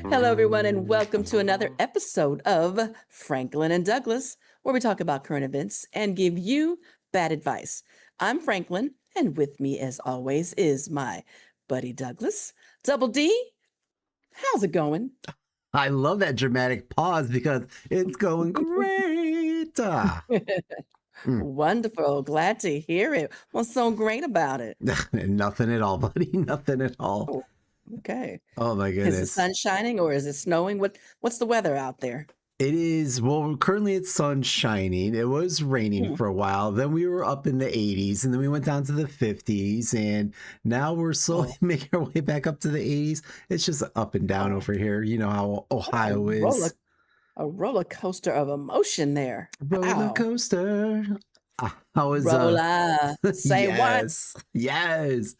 Hello, everyone, and welcome to another episode of Franklin and Douglas, where we talk about current events and give you bad advice. I'm Franklin, and with me, as always, is my buddy Douglas. Double D, how's it going? I love that dramatic pause because it's going great. Mm. Wonderful. Glad to hear it. What's so great about it? Nothing at all, buddy. Nothing at all. Oh, okay. Oh my Is the goodness. sun shining or is it snowing? What's the weather out there? It is, well, currently it's sun shining. It was raining Hmm. for a while. Then we were up in the 80s and then we went down to the 50s. And now we're slowly Oh, making our way back up to the 80s. It's just up and down oh, over here. You know how what a Ohio roller is. a roller coaster of emotion there. Roller Wow. coaster. How is Rolla. Say what? yes. Yes.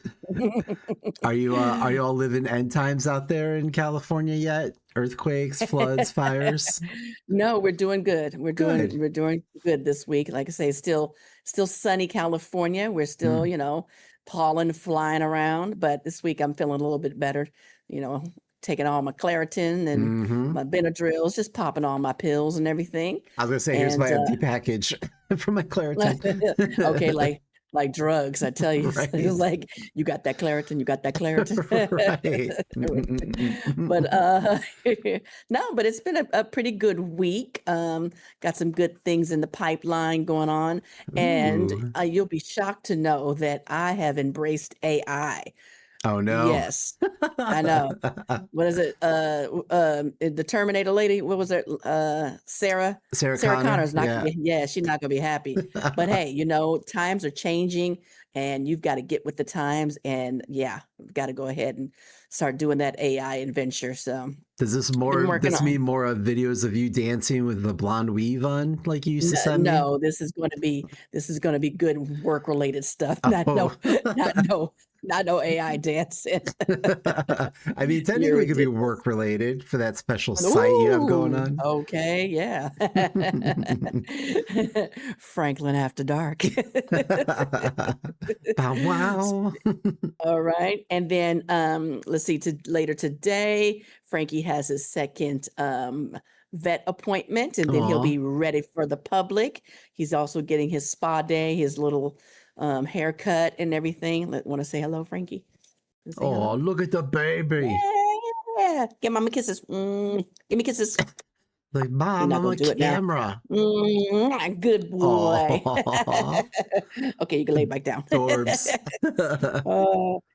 Are you all living end times out there in California yet? Earthquakes, floods, fires? No, we're doing good. We're doing Good. we're doing good this week. Like I say, still sunny California. We're still, Mm. pollen flying around, but this week I'm feeling a little bit better, you know, taking all my Claritin and Hmm. my Benadryls, just popping all my pills and everything. I was gonna say, here's And my empty package for my Claritin. okay, like drugs, I tell you. Right. It's like you got that Claritin, you got that Claritin. Right. But no, but it's been a pretty good week. Got some good things in the pipeline going on, and Ooh. you'll be shocked to know that I have embraced AI. Oh no. Yes, I know. What is it? The Terminator lady. What was it? Sarah. Sarah Sarah Connor. Connor's not gonna Yeah. be. Yeah, she's not gonna be happy. But hey, times are changing, and you've got to get with the times. And yeah, got to go ahead and start doing that AI adventure. So been working Does this on. mean more of videos of you dancing with the blonde weave on like you used to send me? No, this is gonna be good work related stuff. Not Oh. no, not no, not no AI dancing. I mean, You're technically it could be ridiculous. work related for that special site you have going Ooh, on. okay, yeah. Franklin After Dark. Bow S wow. Alright, and then, let's see, later today, Frankie has his second, vet appointment, and then he'll Aw. be ready for the public. He's also getting his spa day, his little, haircut and everything. Wanna say hello, Frankie? Wanna say Oh, hello? look at the baby. Yeah. Give mama kisses. Give me kisses. Like, You're mom, not I'm gonna a do it now. camera. Good boy. Oh, Okay, you can lay back down. Dorbs.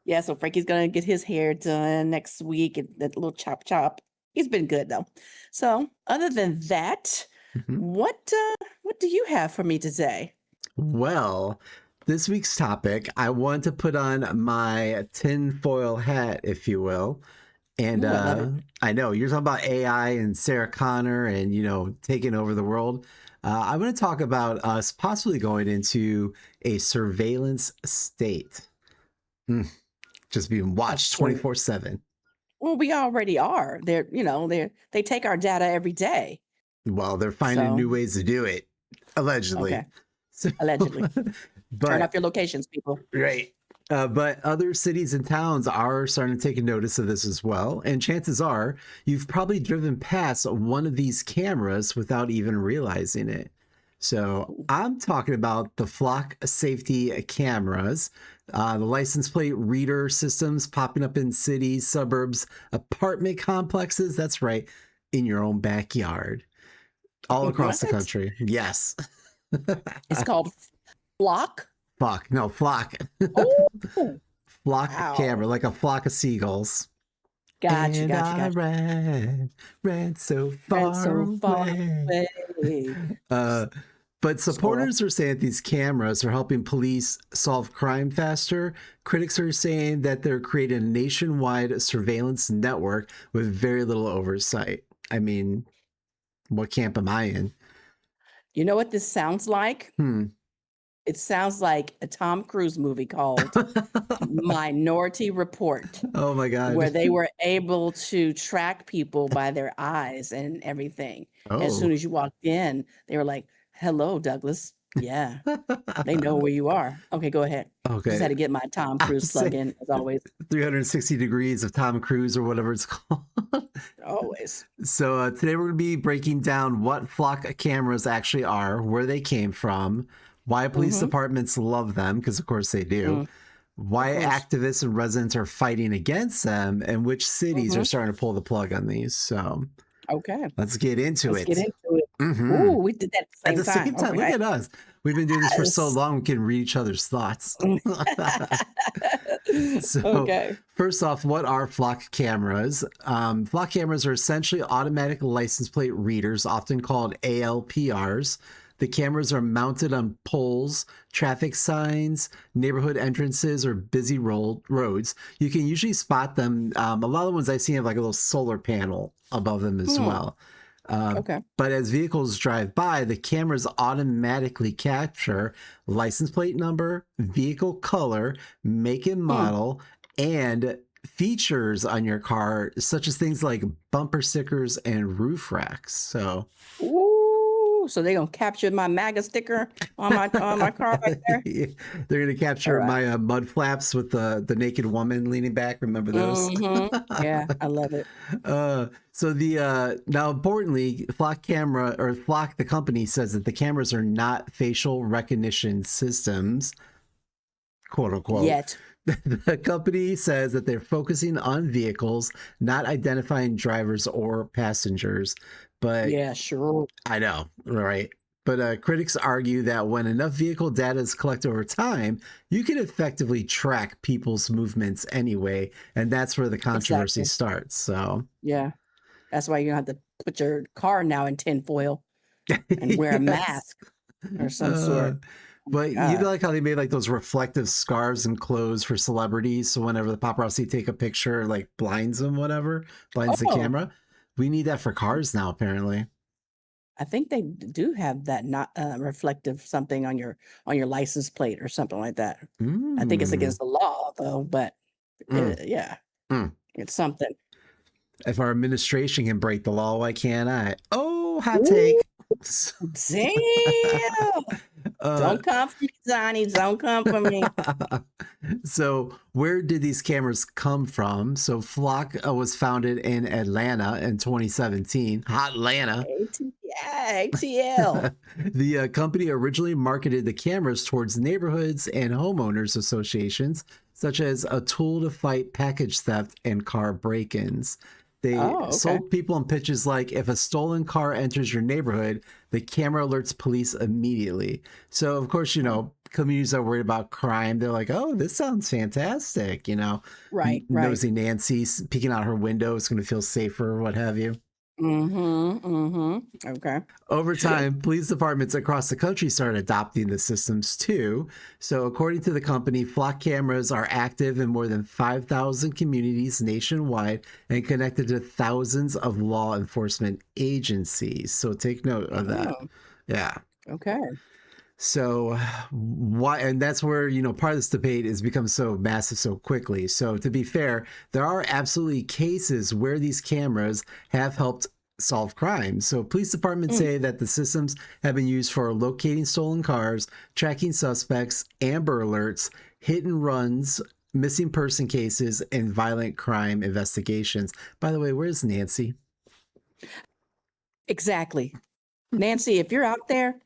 Yeah, so Frankie's gonna get his hair done next week and that little chop chop. He's been good though. So other than that, Mhm. what do you have for me today? Well, this week's topic, I want to put on my tinfoil hat, if you will. And Ooh, I love it. I know you're talking about AI and Sarah Connor and, taking over the world. I want to talk about us possibly going into a surveillance state. Mm, just being A watched sur 24/7. Well, we already are. They take our data every day. Well, they're finding So, new ways to do it, allegedly. okay, So, allegedly. Turn off but your locations, people. right. But other cities and towns are starting to take notice of this as well. And chances are you've probably driven past one of these cameras without even realizing it. So I'm talking about the flock safety cameras, the license plate reader systems popping up in cities, suburbs, apartment complexes. That's right, in your own backyard, all across the What? country. Yes. It's called Flock? Fuck. No, flock. Oh, Flock wow. camera, like a flock of seagulls. Gotcha, And gotcha, I gotcha. ran so Ran far so far away. away. Uh, but Squirrel. supporters are saying that these cameras are helping police solve crime faster. Critics are saying that they're creating a nationwide surveillance network with very little oversight. I mean, what camp am I in? You know what this sounds like? Hmm. It sounds like a Tom Cruise movie called Minority Report, Oh my where God. they were able to track people by their eyes and everything. As soon Oh. as you walked in, they were like, "Hello, Douglas." Yeah, they know where you are. Okay, go ahead. Just had Okay. to get my Tom I'll Cruise plug say in as always. 360 degrees of Tom Cruise or whatever it's called. Always. So today we're going to be breaking down what flock cameras actually are, where they came from, why police Mm-hmm. departments love them, because of course they do, Of why course. activists and residents are fighting against them, and which cities Mm-hmm. are starting to pull the plug on these. So Okay. let's get into Let's get it. into it. Hmm. Ooh, we did that at the At same the same time. time, look Okay. at us. We've been doing this for so Yes. long, we can read each other's thoughts. So, Okay. first off, what are flock cameras? Flock cameras are essentially automatic license plate readers, often called ALPRs. The cameras are mounted on poles, traffic signs, neighborhood entrances, or busy roads. You can usually spot them. A lot of the ones I've seen have like a little solar panel above them as Hmm. well. Uh, Okay. but as vehicles drive by, the cameras automatically capture license plate number, vehicle color, make and Hmm. model, and features on your car, such as things like bumper stickers and roof racks. So, Ooh, so they're gonna capture my MAGA sticker on my car right there. they're going to All capture right. my mud flaps with the naked woman leaning back. Remember those? Mm-hmm. Yeah, I love it. So the now importantly, Flock camera or Flock the company says that the cameras are not facial recognition systems, quote unquote. Yet. The company says that they're focusing on vehicles, not identifying drivers or passengers. But Yeah, sure. I know, right? But critics argue that when enough vehicle data is collected over time, you can effectively track people's movements anyway, and that's where the controversy Exactly. starts. So, Yeah. That's why you have to put your car now in tinfoil and wear a yes. mask or some Uh, sort. Oh my but you know, God. like how they made like those reflective scarves and clothes for celebrities. So whenever the paparazzi take a picture, like blinds them, whatever, blinds the Oh, camera. We need that for cars now, apparently. I think they do have that not reflective something on your license plate or something like that. I think it's Mm, against the law though, but mm, yeah, mm. it's something. If our administration can break the law, why can't I? Oh, hot Ooh, take. damn. uh, Don't come for me, Johnny. Don't come for me. so, where did these cameras come from? So, Flock was founded in Atlanta in 2017. Hot Atlanta. ATL. The company originally marketed the cameras towards neighborhoods and homeowners associations, such as a tool to fight package theft and car break ins. They Oh, okay. sold people on pitches like if a stolen car enters your neighborhood, the camera alerts police immediately. So, of course, you know, communities are worried about crime. They're like, oh, this sounds fantastic. You know, Right, right. nosy Nancy peeking out her window is going to feel safer, what have you. Mm-hmm. Mm-hmm. Okay. Over time, police departments across the country started adopting the systems too. So, according to the company, Flock cameras are active in more than 5,000 communities nationwide and connected to thousands of law enforcement agencies. So, take note of that. Oh, Yeah. okay. So, why, and that's where, you know, part of this debate has become so massive so quickly. So, to be fair, there are absolutely cases where these cameras have helped solve crimes. So, police departments Mm, say that the systems have been used for locating stolen cars, tracking suspects, Amber Alerts, hit and runs, missing person cases, and violent crime investigations. By the way, where's Nancy? exactly. Nancy, if you're out there,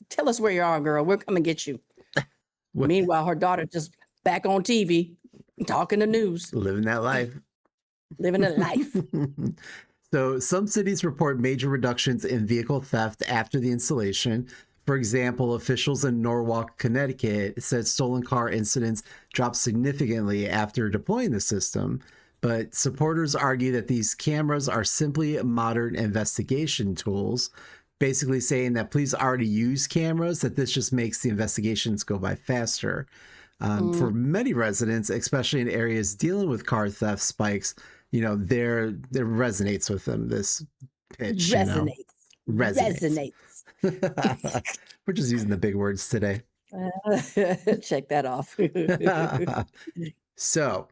tell us where you are, girl. We'll come and get you. What, Meanwhile, her daughter just back on TV, talking the news, living that life. living a life. So, some cities report major reductions in vehicle theft after the installation. For example, officials in Norwalk, Connecticut said stolen car incidents dropped significantly after deploying the system. But supporters argue that these cameras are simply modern investigation tools, basically saying that police already use cameras, that this just makes the investigations go by faster. For Mm, many residents, especially in areas dealing with car theft spikes, you know, there resonates with them this pitch, you know, resonates. resonates. Resonates. We're just using the big words today. Check that off. So,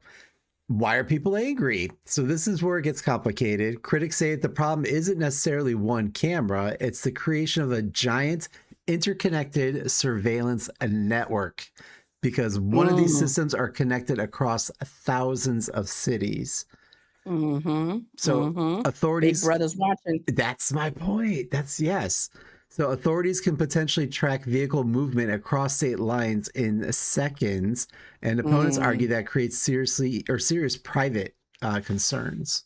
why are people angry? So, this is where it gets complicated. Critics say that the problem isn't necessarily one camera, it's the creation of a giant interconnected surveillance network because one of these Mm, systems are connected across thousands of cities. Mm-hmm. So Mm-hmm. Big authorities, Brother's watching. that's my point. That's yes. So authorities can potentially track vehicle movement across state lines in seconds, and opponents Mm. argue that creates serious private concerns.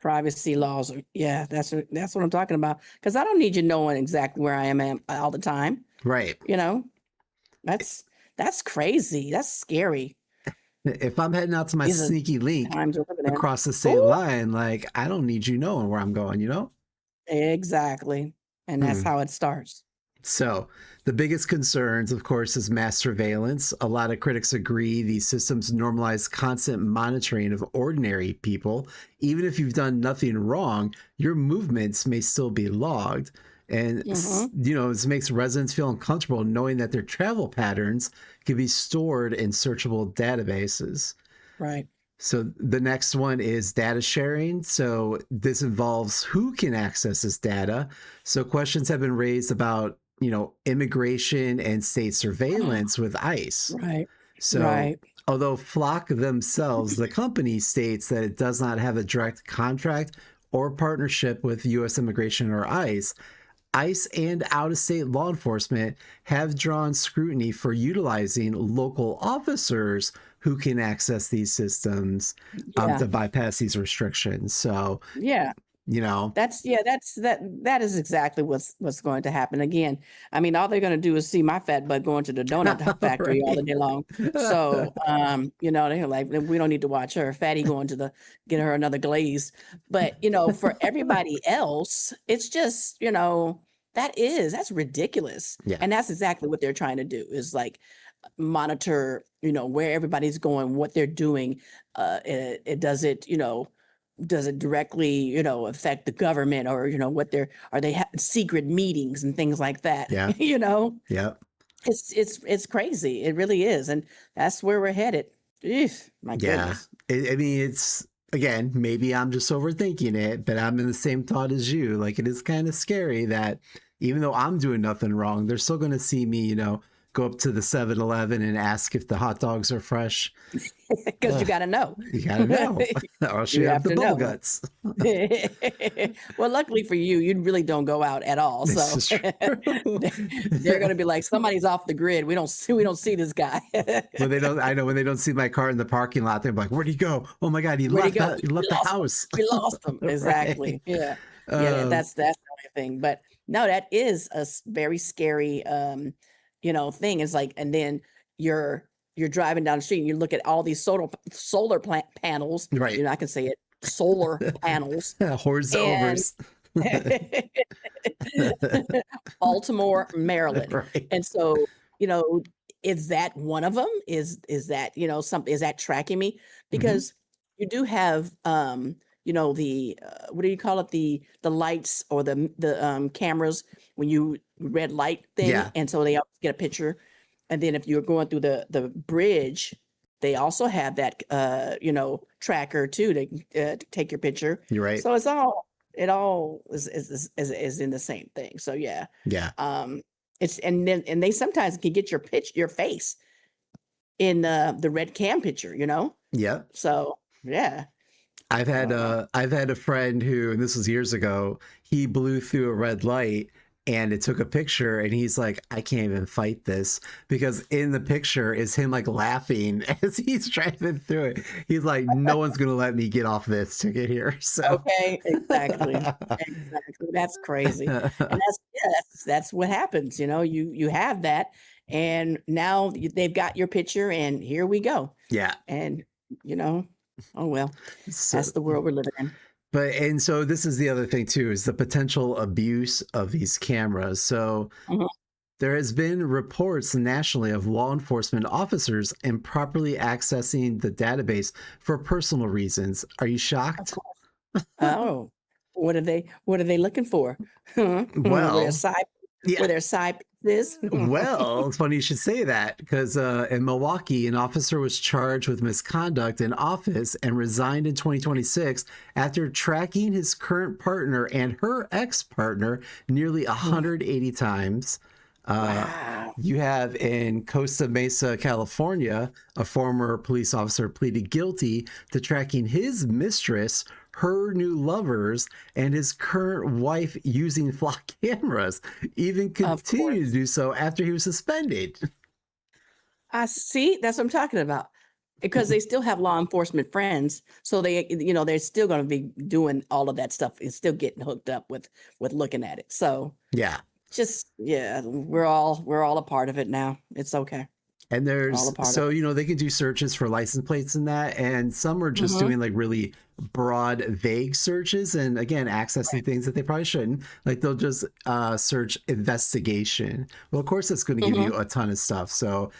Privacy laws. Yeah, that's what I'm talking about. Because I don't need you knowing exactly where I am all the time. Right. You know, that's that's crazy. That's scary. If I'm heading out to my These are sneaky link times we're living in. across the state Ooh, line, like I don't need you knowing where I'm going, you know? exactly. And that's Hmm. how it starts. So, the biggest concerns, of course, is mass surveillance. A lot of critics agree these systems normalize constant monitoring of ordinary people. Even if you've done nothing wrong, your movements may still be logged. And, Mm-hmm. this makes residents feel uncomfortable knowing that their travel patterns can be stored in searchable databases. Right. So the next one is data sharing. So this involves who can access this data. So questions have been raised about, immigration and state surveillance with ICE. Right. So Right. although Flock themselves, the company states that it does not have a direct contract or partnership with US Immigration or ICE and out of state law enforcement have drawn scrutiny for utilizing local officers who can access these systems Yeah. to bypass these restrictions. So, Yeah. you know, That is exactly what's going to happen again. I mean, all they're going to do is see my fat butt going to the donut factory all the right. day long. So, they're like, we don't need to watch her. Fatty going to get her another glaze. But for everybody else, it's just that's ridiculous, Yeah. and that's exactly what they're trying to do is like monitor where everybody's going, what they're doing. It does it does it directly affect the government, or what are they having secret meetings and things like that. Yeah. Yeah. It's crazy, it really is, and that's where we're headed. Eesh, my Yeah. goodness. I mean, it's again, maybe I'm just overthinking it, but I'm in the same thought as you. Like, it is kind of scary that even though I'm doing nothing wrong, they're still going to see me, go up to the 7-Eleven and ask if the hot dogs are fresh. Because you got to know. You got to know, or else you You have have the to bubble know. guts. Well, luckily for you, you really don't go out at all. This So is true. they're going to be like, somebody's off the grid. We don't see this guy. When they don't, I know when they don't see my car in the parking lot, they're like, "Where'd he go? Oh my God, he Where'd he left go? that. He left the house." We lost them. Right. Exactly. Yeah. Yeah. Um, That's the only thing. But no, that is a very scary, thing. It's like, and then you're driving down the street and you look at all these solar plant panels. right. I can say it, solar panels, Hordes and overs. Baltimore, Maryland. Right. And so, you know, is that one of them? Is that, something, is that tracking me? Mhm. Because you do have the what do you call it? The lights, or the cameras when you red light thing, Yeah. and so they always get a picture. And then if you're going through the bridge, they also have that tracker too to take your picture. You're right. So it all is in the same thing. So yeah, Yeah. um, it's and they sometimes can get your face in the red cam picture. Yeah. So yeah, I've had a friend who, and this was years ago, he blew through a red light and it took a picture, and he's like, I can't even fight this, because in the picture is him like laughing as he's driving through it. He's like, no one's gonna let me get off this to get here. So okay, exactly. That's crazy, and that's what happens. You have that, and now they've got your picture, and here we go, yeah. and you know, oh well, So that's the world we're living in. and so this is the other thing too, is the potential abuse of these cameras. So Mhm. there has been reports nationally of law enforcement officers improperly accessing the database for personal reasons. Are you Of shocked? course. Oh, what are they looking for? Huh? Where Well, side yeah. where their side piece is? Well, it's funny you should say that, because in Milwaukee, an officer was charged with misconduct in office and resigned in 2026 after tracking his current partner and her ex partner nearly 180 times. Uh, Wow. you have in Costa Mesa, California, a former police officer pleaded guilty to tracking his mistress, her new lovers, and his current wife using flock cameras, even Of continued to course. do so after he was suspended. I see. That's what I'm talking about. Because they still have law enforcement friends, so they're still going to be doing all of that stuff and still getting hooked up with looking at it. So Yeah. just yeah, we're all a part of it now. It's okay. And We're all there's a part of so it. they can do searches for license plates and that, and some are just Hmm. doing like really broad, vague searches, and again accessing Right. things that they probably shouldn't. Like they'll just search investigation. Well, of course that's going to give Hmm. you a ton of stuff. So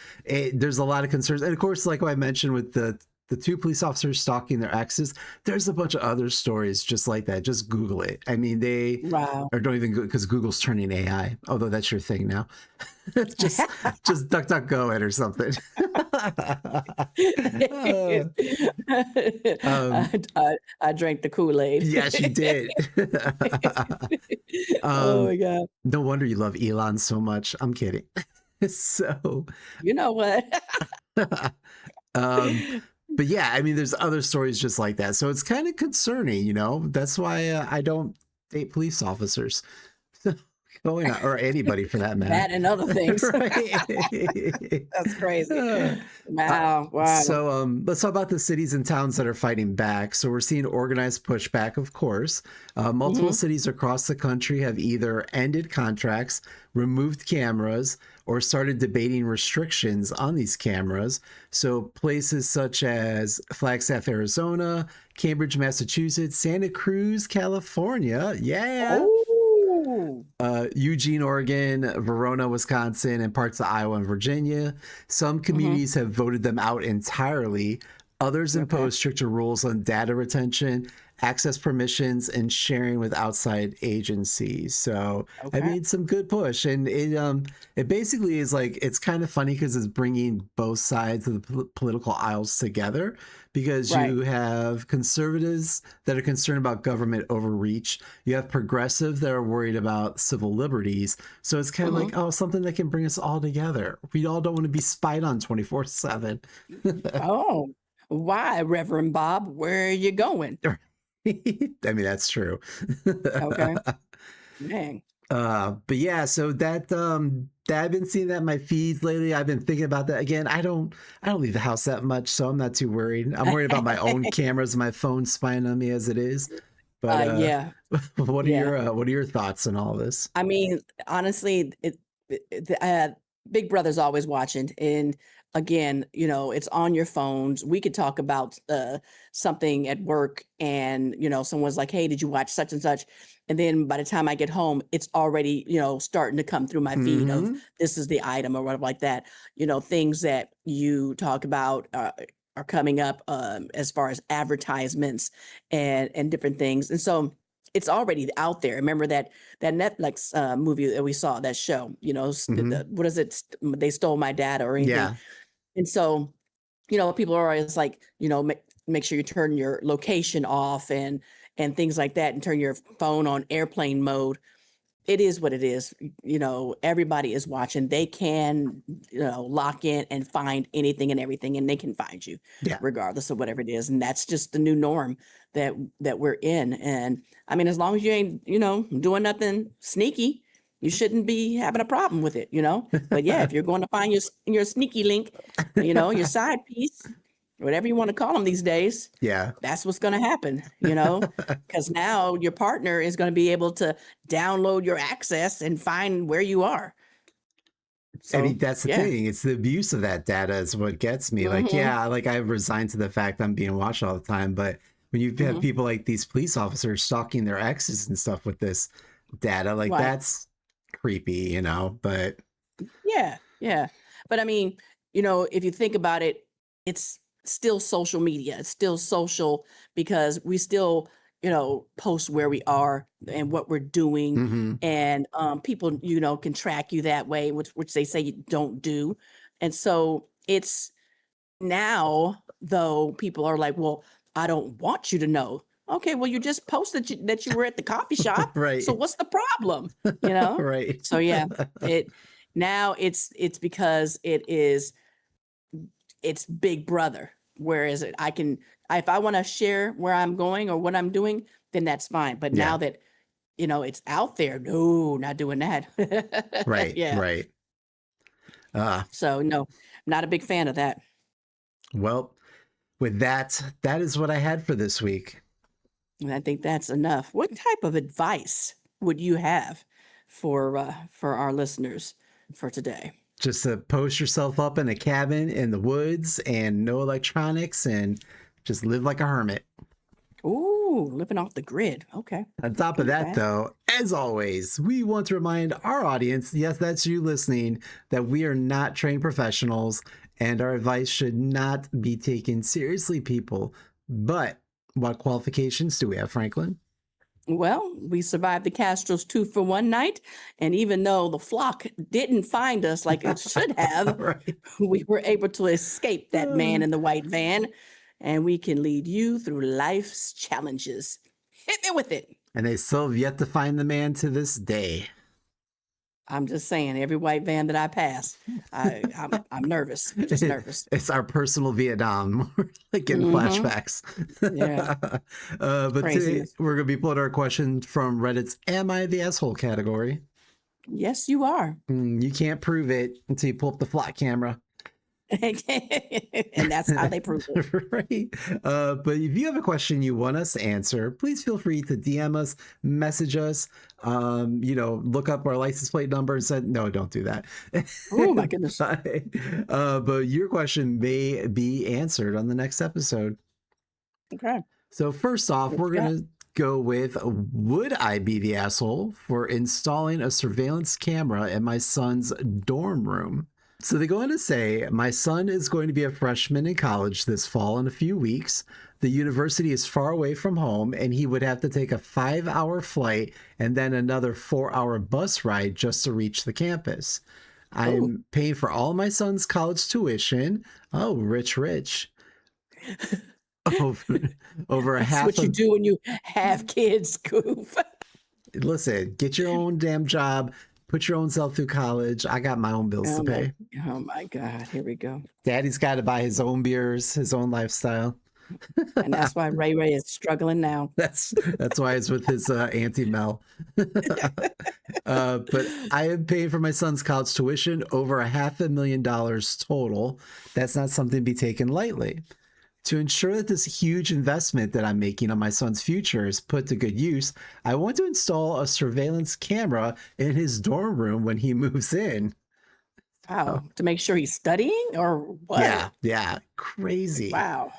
there's a lot of concerns, and of course, like I mentioned with the two police officers stalking their exes, there's a bunch of other stories just like that. Just Google it. I mean, they Wow. or don't even go because Google's turning AI, although that's your thing now. just just duck duck go it or something. Uh, um, I drank the Kool-Aid. yes, you did. Oh um, my God. no wonder you love Elon so much. I'm kidding. So, You know what? um, but yeah, I mean, there's other stories just like that. So it's kind of concerning, you know. That's why I don't date police officers. Going on, or anybody for that matter. That and other things. Right. That's crazy. Uh, Wow. Wow. so let's talk about the cities and towns that are fighting back. So we're seeing organized pushback, of course. Multiple Hmm. cities across the country have either ended contracts, removed cameras, or started debating restrictions on these cameras. So places such as Flagstaff, Arizona, Cambridge, Massachusetts, Santa Cruz, California, yeah, Oh. Eugene, Oregon, Verona, Wisconsin, and parts of Iowa and Virginia. Some Hmm. communities have voted them out entirely. Others Okay. impose stricter rules on data retention, access permissions, and sharing with outside agencies. So, I Okay. mean, some good push, and it basically is like it's kind of funny because it's bringing both sides of the political aisles together. Because Right. you have conservatives that are concerned about government overreach, you have progressive that are worried about civil liberties. So it's kind of Hmm. like, oh, something that can bring us all together. We all don't want to be spied on 24/7. Oh. Why, Reverend Bob? Where are you going? I mean, that's true. Okay. Dang. But yeah, so that I've been seeing that in my feeds lately. I've been thinking about that again. I don't leave the house that much, so I'm not too worried. I'm worried about my own cameras, my phone spying on me as it is. But Yeah. Yeah. what are your thoughts on all this? I mean, honestly, Big Brother's always watching, and again, it's on your phones. We could talk about something at work, and someone's like, "Hey, did you watch such and such?" And then by the time I get home, it's already starting to come through my feed of Hmm. this is the item or whatever like that. Things that you talk about. Are coming up as far as advertisements and different things, and so it's already out there. Remember that Netflix movie that we saw, that show, Hmm. what is it? They stole my data or anything. Yeah. And so, people are always like, make sure you turn your location off and things like that and turn your phone on airplane mode. It is what it is. Everybody is watching. They can, lock in and find anything and everything, and they can find you Yeah. regardless of whatever it is. And that's just the new norm that we're in. And I mean, as long as you ain't, doing nothing sneaky, you shouldn't be having a problem with it. But yeah, if you're going to find your sneaky link, your side piece, whatever you want to call them these days, Yeah. that's what's going to happen. Because now your partner is going to be able to download your access and find where you are. I mean, So, that's the yeah. thing. It's the abuse of that data is what gets me. Like, Hmm. yeah, like I've resigned to the fact I'm being watched all the time. But when you have Hmm. people like these police officers stalking their exes and stuff with this data, like Right. that's creepy, you know. But Yeah. Yeah. But I mean, if you think about it, it's still social media. It's still social because we still, post where we are and what we're doing. mhm. And people, can track you that way, which they say you don't do. And so it's now, though, people are like, well, I don't want you to know. Okay, well, you just posted that you were at the coffee shop. So Right. what's the problem? You know? Right. So yeah, it Now it's because it's Big Brother. Whereas I can, if I want to share where I'm going or what I'm doing, then that's fine. But Yeah. now that it's out there, no, not doing that. Right. Yeah. Right. Uh, So no, not a big fan of that. well, with that, that is what I had for this week. And I think that's enough. What type of advice would you have for our listeners for today? Just to post yourself up in a cabin in the woods and no electronics and just live like a hermit. Ooh, living off the grid. Okay. On top of that, though, as always, we want to remind our audience, yes, that's you listening, that we are not trained professionals and our advice should not be taken seriously, people. But what qualifications do we have, Franklin? Well, we survived the Castros 2-for-1 night. And even though the flock didn't find us like it should have, Right. we were able to escape that man in the white van. And we can lead you through life's challenges. Hit me with it. And they still have yet to find the man to this day. I'm just saying, every white van that I pass, I'm nervous. Just nervous. It's our personal Vietnam, like getting flashbacks. Yeah. But today Craziness. we're going to be pulling our question from Reddit's "Am I the Asshole" category. Yes, you are. You can't prove it until you pull up the flat camera. And that's how they prove it. Right. But if you have a question you want us to answer, please feel free to DM us, message us, look up our license plate number and say, no, don't do that. Oh my goodness. But your question may be answered on the next episode. Okay. So first off, we're going to go with, would I be the asshole for installing a surveillance camera in my son's dorm room? So they go on to say, my son is going to be a freshman in college this fall in a few weeks. The university is far away from home, and he would have to take a 5-hour flight and then another 4-hour bus ride just to reach the campus. I'm paying for all my son's college tuition. Oh, rich. Over a That's half what you do when you have kids, goof. Listen, get your own damn job. Put your own self through college. I got my own bills to pay. Oh my God. Here we go. Daddy's got to buy his own beers, his own lifestyle. And that's why Ray is struggling now. That's why it's with his Auntie Mel. But I am paying for my son's college tuition over $500,000 total. That's not something to be taken lightly. To ensure that this huge investment that I'm making on my son's future is put to good use, I want to install a surveillance camera in his dorm room when he moves in. Wow. To make sure he's studying or what? Yeah. Crazy. Wow.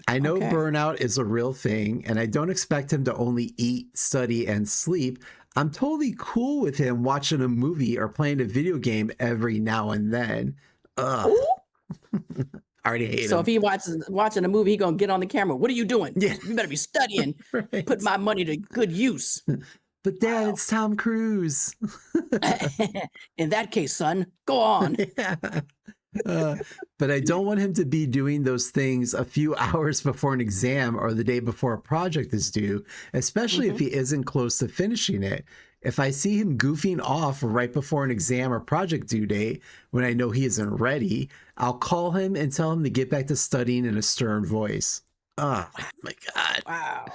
I know burnout is a real thing, and I don't expect him to only eat, study, and sleep. I'm totally cool with him watching a movie or playing a video game every now and then. Ugh. I already hate him. So if he watching a movie, he gonna get on the camera. What are you doing? Yeah. You better be studying. Right. Put my money to good use. But Dad, it's Tom Cruise. In that case, son, go on. Yeah. But I don't want him to be doing those things a few hours before an exam or the day before a project is due, especially if he isn't close to finishing it. If I see him goofing off right before an exam or project due date when I know he isn't ready, I'll call him and tell him to get back to studying in a stern voice. Oh my God. Wow.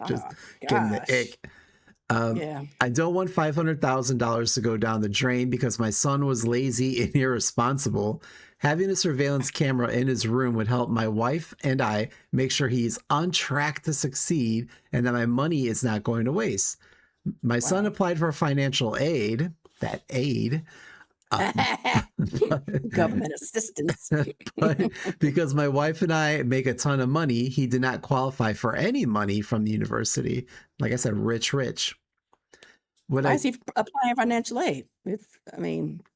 Just getting the ick. Yeah. I don't want $500,000 to go down the drain because my son was lazy and irresponsible. Having a surveillance camera in his room would help my wife and I make sure he's on track to succeed and that my money is not going to waste. My son applied for financial aid, Government assistance. but because my wife and I make a ton of money, he did not qualify for any money from the university. Like I said, rich. Why is he applying financial aid?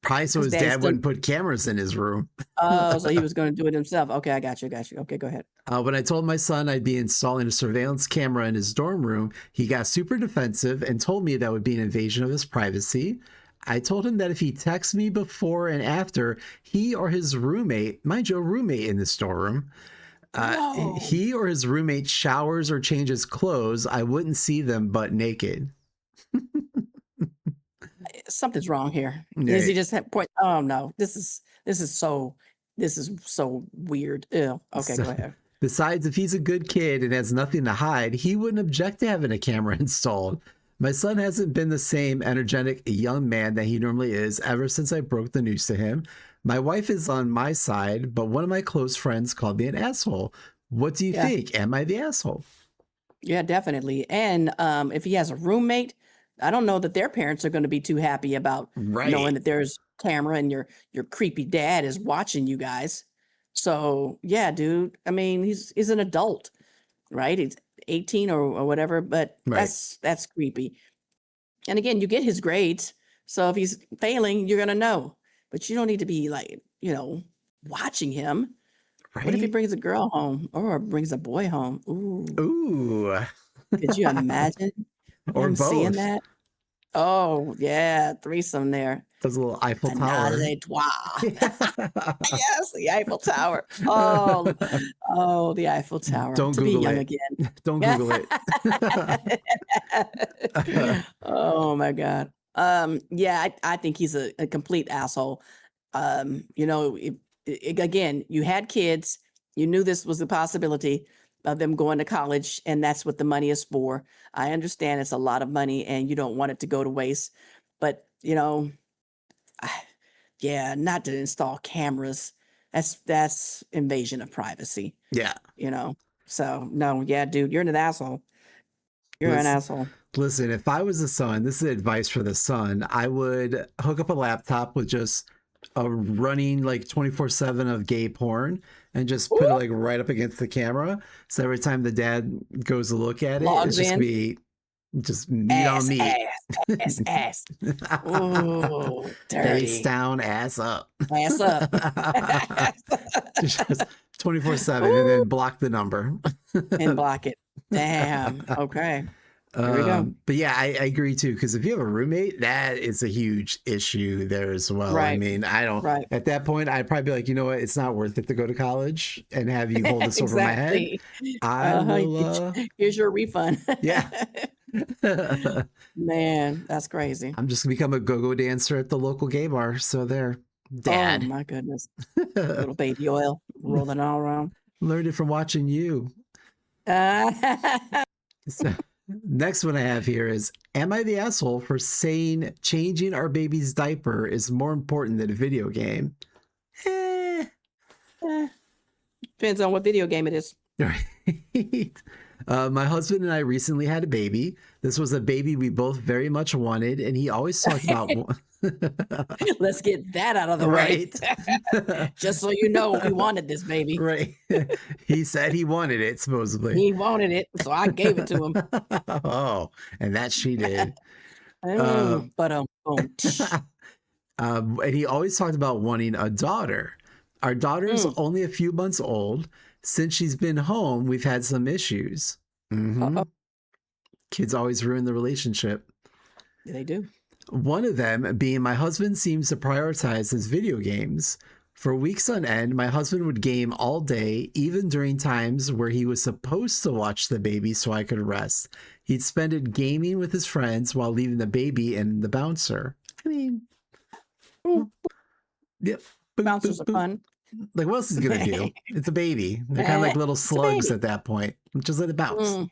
Probably so his dad wouldn't put cameras in his room. Oh, so he was going to do it himself. Okay, I got you. Okay, go ahead. When I told my son I'd be installing a surveillance camera in his dorm room, he got super defensive and told me that would be an invasion of his privacy. I told him that if he texts me before and after, he or his roommate, mind you, a roommate in the storeroom, he or his roommate showers or changes clothes, I wouldn't see them butt naked. something's wrong here. Is he Right. just point? Oh no, this is so weird. Ew. Okay, So, go ahead. besides, if he's a good kid and has nothing to hide, he wouldn't object to having a camera installed. My son hasn't been the same energetic young man that he normally is ever since I broke the news to him. My wife is on my side, but one of my close friends called me an asshole. What do you Yeah, think? Am I the asshole? yeah, definitely. And if he has a roommate, I don't know that their parents are going to be too happy about knowing Right. that there's camera and your creepy dad is watching you guys. So yeah, dude. I mean, he's an adult, right? He's 18 or whatever, but Right. that's creepy. And again, you get his grades. So if he's failing, you're gonna know. But you don't need to be like, watching him. What if he Right. brings a girl home or brings a boy home? Ooh, Ooh. could you imagine Or him seeing both. that? Oh, yeah, threesome there. Does a little Eiffel Menage Tower. a trois. Yes, the Eiffel Tower. Oh, oh, the Eiffel Tower. Don't To be Google young it. again. Don't Google it. Oh my God. Yeah, I think he's a complete asshole. Again, you had kids, you knew this was a possibility of them going to college, and that's what the money is for. I understand it's a lot of money and you don't want it to go to waste, but I- yeah, not to install cameras. That's invasion of privacy, Yeah. you know. So no, yeah, dude, you're an asshole. You're an Listen, asshole. listen, if I was a son, this is advice for the son, I would hook up a laptop with just a running like 24/7 of gay porn and just put it Ooh, like right up against the camera. So every time the dad goes to look at it, it's logs just gonna in. be just meat on Ass, meat. ass, ass, ass. Ooh, Face dirty. down, ass up. Ass up. Just 24/7 and Ooh, then block the number. and block it. Damn. Okay. Here we go. But yeah, I agree too. Because if you have a roommate, that is a huge issue there as well. I Right. mean, I don't, Right. at that point, I'd probably be like, you know what? It's not worth it to go to college and have you hold this over my head. Exactly. I Uh-huh. will, Here's your refund. yeah. Man, that's crazy. I'm just gonna become a go-go dancer at the local gay bar. So there, Oh dad. my goodness. Little baby oil rolling all around. Learned it from watching you. Uh, So, next one I have here is, am I the asshole for saying changing our baby's diaper is more important than a video game? Eh, Depends on what video game it is. right. My husband and I recently had a baby. This was a baby we both very much wanted, and he always talked about Let's get that out of the way. right. Just so you know, we wanted this baby. Right. He said he wanted it, supposedly. He wanted it, so I gave it to him. Oh, and that she did. Um, But boom. and he always talked about wanting a daughter. Our daughter's Mm. only a few months old. Since she's been home, we've had some issues. Uh-oh. Kids always ruin the relationship. They do. One of them being my husband seems to prioritize his video games. For weeks on end, my husband would game all day, even during times where he was supposed to watch the baby so I could rest. He'd spend it gaming with his friends while leaving the baby and the bouncer. I mean, Ooh, yep. Boop, bouncers boop, are boop. fun. Like, what else is he gonna do? It's a baby. They're kind of like little It's a slugs baby. at that point. Just let it bounce. Mm.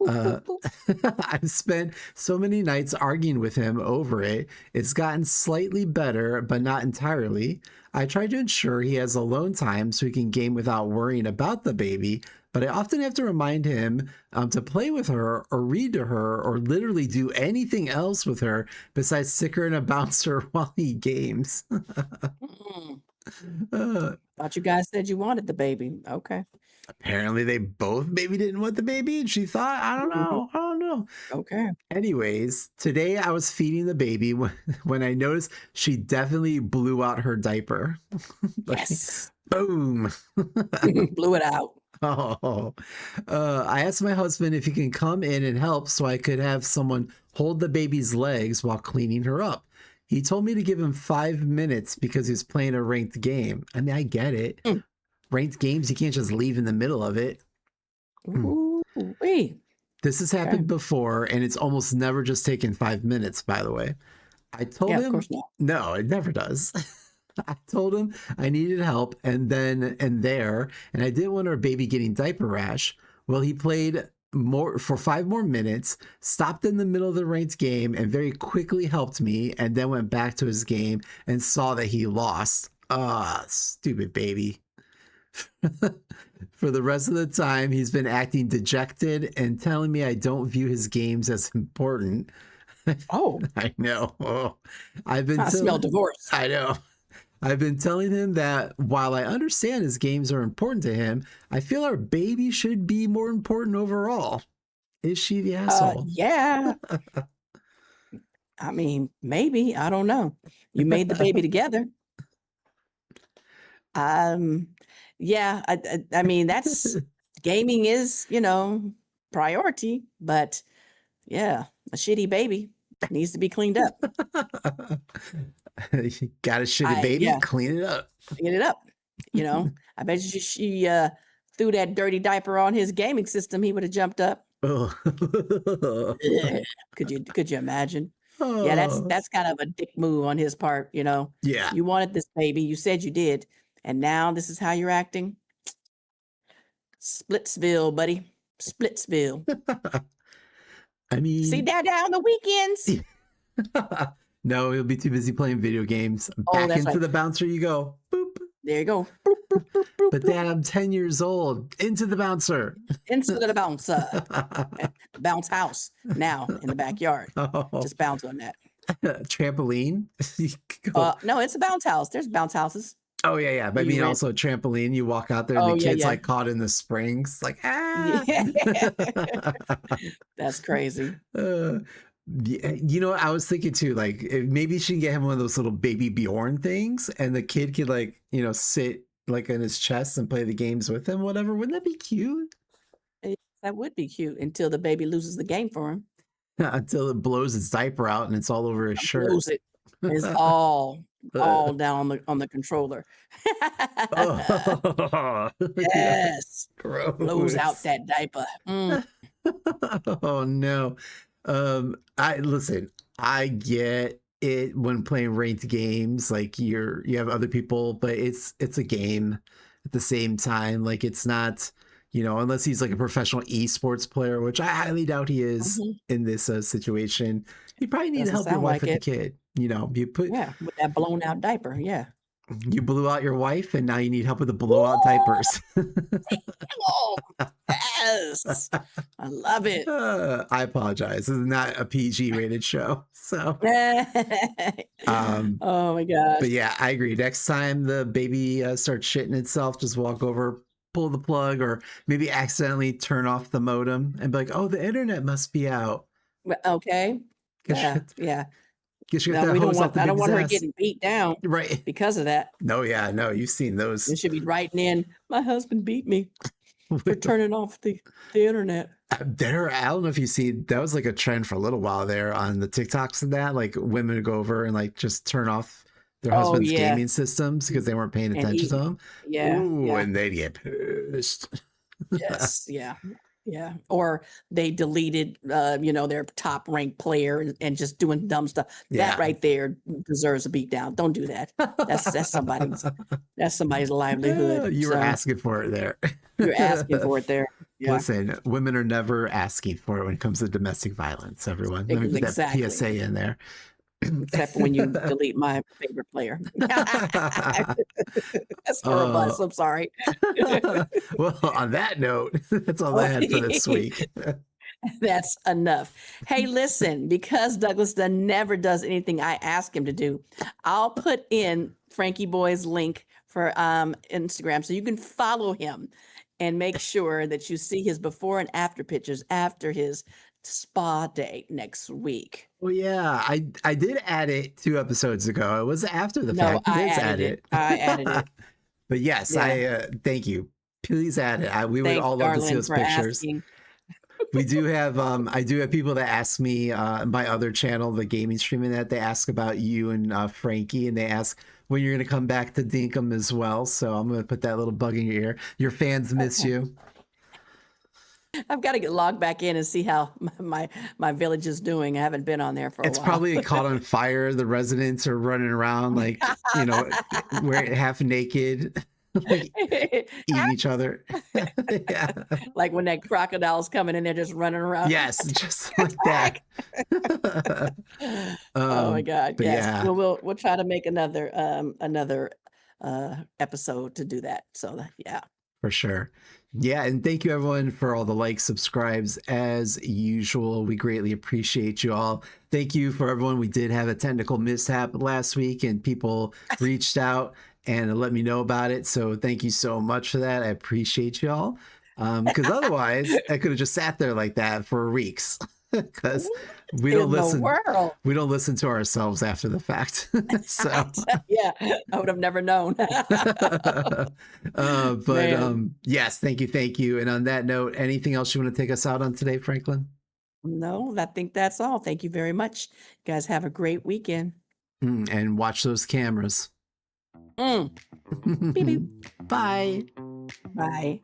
Boop, Uh, boop, boop. I've spent so many nights arguing with him over it. It's gotten slightly better, but not entirely. I try to ensure he has alone time so he can game without worrying about the baby, but I often have to remind him to play with her or read to her or literally do anything else with her besides stick her in a bouncer while he games. Mm. Uh, Thought you guys said you wanted the baby. Okay. apparently they both maybe didn't want the baby and she thought, I don't Mhm. know. I don't know. Okay. Anyways, today I was feeding the baby when I noticed she definitely blew out her diaper. Like, Yes. boom. Blew it out. Oh. I asked my husband if he can come in and help so I could have someone hold the baby's legs while cleaning her up. He told me to give him 5 minutes because he was playing a ranked game. I mean, I get it. Mm. Ranked games, you can't just leave in the middle of it. Ooh-wee. This has Okay. happened before, and it's almost never just taken 5 minutes, by the way. I told Yeah, of him course not. no, it never does. I told him I needed help and I didn't want our baby getting diaper rash. Well, he played more for 5 more minutes, stopped in the middle of the ranked game, and very quickly helped me, and then went back to his game and saw that he lost. Ah, stupid baby. For the rest of the time, he's been acting dejected and telling me I don't view his games as important. Oh, I know. Oh, I've been I smell divorce. I know. I've been telling him that while I understand his games are important to him, I feel our baby should be more important overall. Is she the asshole? Yeah. I mean, maybe. I don't know. You made the baby together. Um, yeah. I mean, that's gaming is, priority, but yeah, a shitty baby needs to be cleaned up. Got a shitty baby? Yeah, Clean it up. clean it up. I bet you she threw that dirty diaper on his gaming system, he would have jumped up. Oh. Ugh. Could you imagine? Yeah, Oh. that's kind of a dick move on his part, Yeah. You wanted this baby, you said you did, and now this is how you're acting? Splitsville, buddy. Splitsville. I See mean, Dad on the weekends. no, he'll be too busy playing video games. Oh, Back that's into right. the bouncer you go. Boop. There you go. Boop, boop, boop, boop, But boop. Dad, I'm 10 years old. Into the bouncer. Into the bouncer. Bounce house now in the backyard. Oh, Just bounce on that. trampoline. You could go- No, it's a bounce house. There's bounce houses. oh yeah, yeah. But I you mean, rent- also a trampoline. You walk out there, and Oh, the yeah, kid's yeah. like caught in the springs, like ah. Yeah. That's crazy. You know, I was thinking too, like maybe she can get him one of those little baby Bjorn things, and the kid could like sit like in his chest and play the games with him. Whatever, wouldn't that be cute? That would be cute until the baby loses the game for him. Until it blows its diaper out and it's all over his shirt. Blows it. It's all down on the controller. Oh, Yes. gross. Blows out that diaper. Oh no. I get it when playing ranked games, like you have other people, but it's a game at the same time. Like it's not, unless he's like a professional esports player, which I highly doubt he is Mhm. in this situation. You probably need to Doesn't help your sound wife like with the kid. Yeah, with that blown out diaper. Yeah. You blew out your wife and now you need help with the blowout diapers. Oh, yes. I love it. I apologize. This is not a PG rated show. So Oh my gosh. but yeah, I agree. Next time the baby starts shitting itself, just walk over, pull the plug, or maybe accidentally turn off the modem and be like, "Oh, the internet must be out." Okay. Get Yeah. you No, that we don't hose off want. the I don't big want her ass. getting beat down Right. because of that. No, yeah, no, you've seen those. You should be writing in. My husband beat me for turning off the internet. I don't know if you see, that was like a trend for a little while there on the TikToks and that, like women would go over and like just turn off their Oh, husband's yeah. gaming systems because they weren't paying And attention he- to them. Yeah. Ooh, Yeah. and they'd get pissed. Yes. Yeah. Yeah. Or they deleted, their top ranked player and just doing dumb stuff. Yeah. That right there deserves a beat down. Don't do that. That's somebody's livelihood. You were So asking for it there. you're asking for it there. Yeah. Listen, women are never asking for it when it comes to domestic violence, everyone. Let me put Exactly. that PSA in there. Except for when you delete my favorite player. That's horrible. I'm sorry. Well, on that note, that's all I had for this week. That's enough. Hey, listen, because Douglas never does anything I ask him to do, I'll put in Frankie Boy's link for Instagram so you can follow him and make sure that you see his before and after pictures after his spa day next week. Well, yeah, I did add it 2 episodes ago. It was after the No, fact. I Let's added it. I added it. But yes, Yeah. I thank you. Please add it. We would Thanks, all love to see darling, those for pictures. asking. We do have I do have people that ask me my other channel, the gaming streaming, that they ask about you and Frankie, and they ask when you're gonna come back to Dinkum as well. So I'm gonna put that little bug in your ear. Your fans miss you. I've got to get logged back in and see how my village is doing. I haven't been on there for a It's while. probably caught on fire. The residents are running around like, wearing half naked, like eating each other. Yeah. Like when that crocodile's coming in, they're just running around. Yes, just like that. Oh my God. But Yes. yeah, Well, we'll try to make another episode to do that. So yeah. for sure. Yeah, and thank you everyone for all the likes, subscribes as usual. We greatly appreciate you all. Thank you for everyone. We did have a technical mishap last week and people reached out and let me know about it. So thank you so much for that. I appreciate you all. Because otherwise I could have just sat there like that for weeks. Because we don't In the listen world. we don't listen to ourselves after the fact. So Yeah, I would have never known. but Man. yes, thank you. And on that note, anything else you want to take us out on today, Franklin? No, I think that's all. Thank you very much. You guys have a great weekend. And watch those cameras. Mm. Beep, beep. Bye. Bye.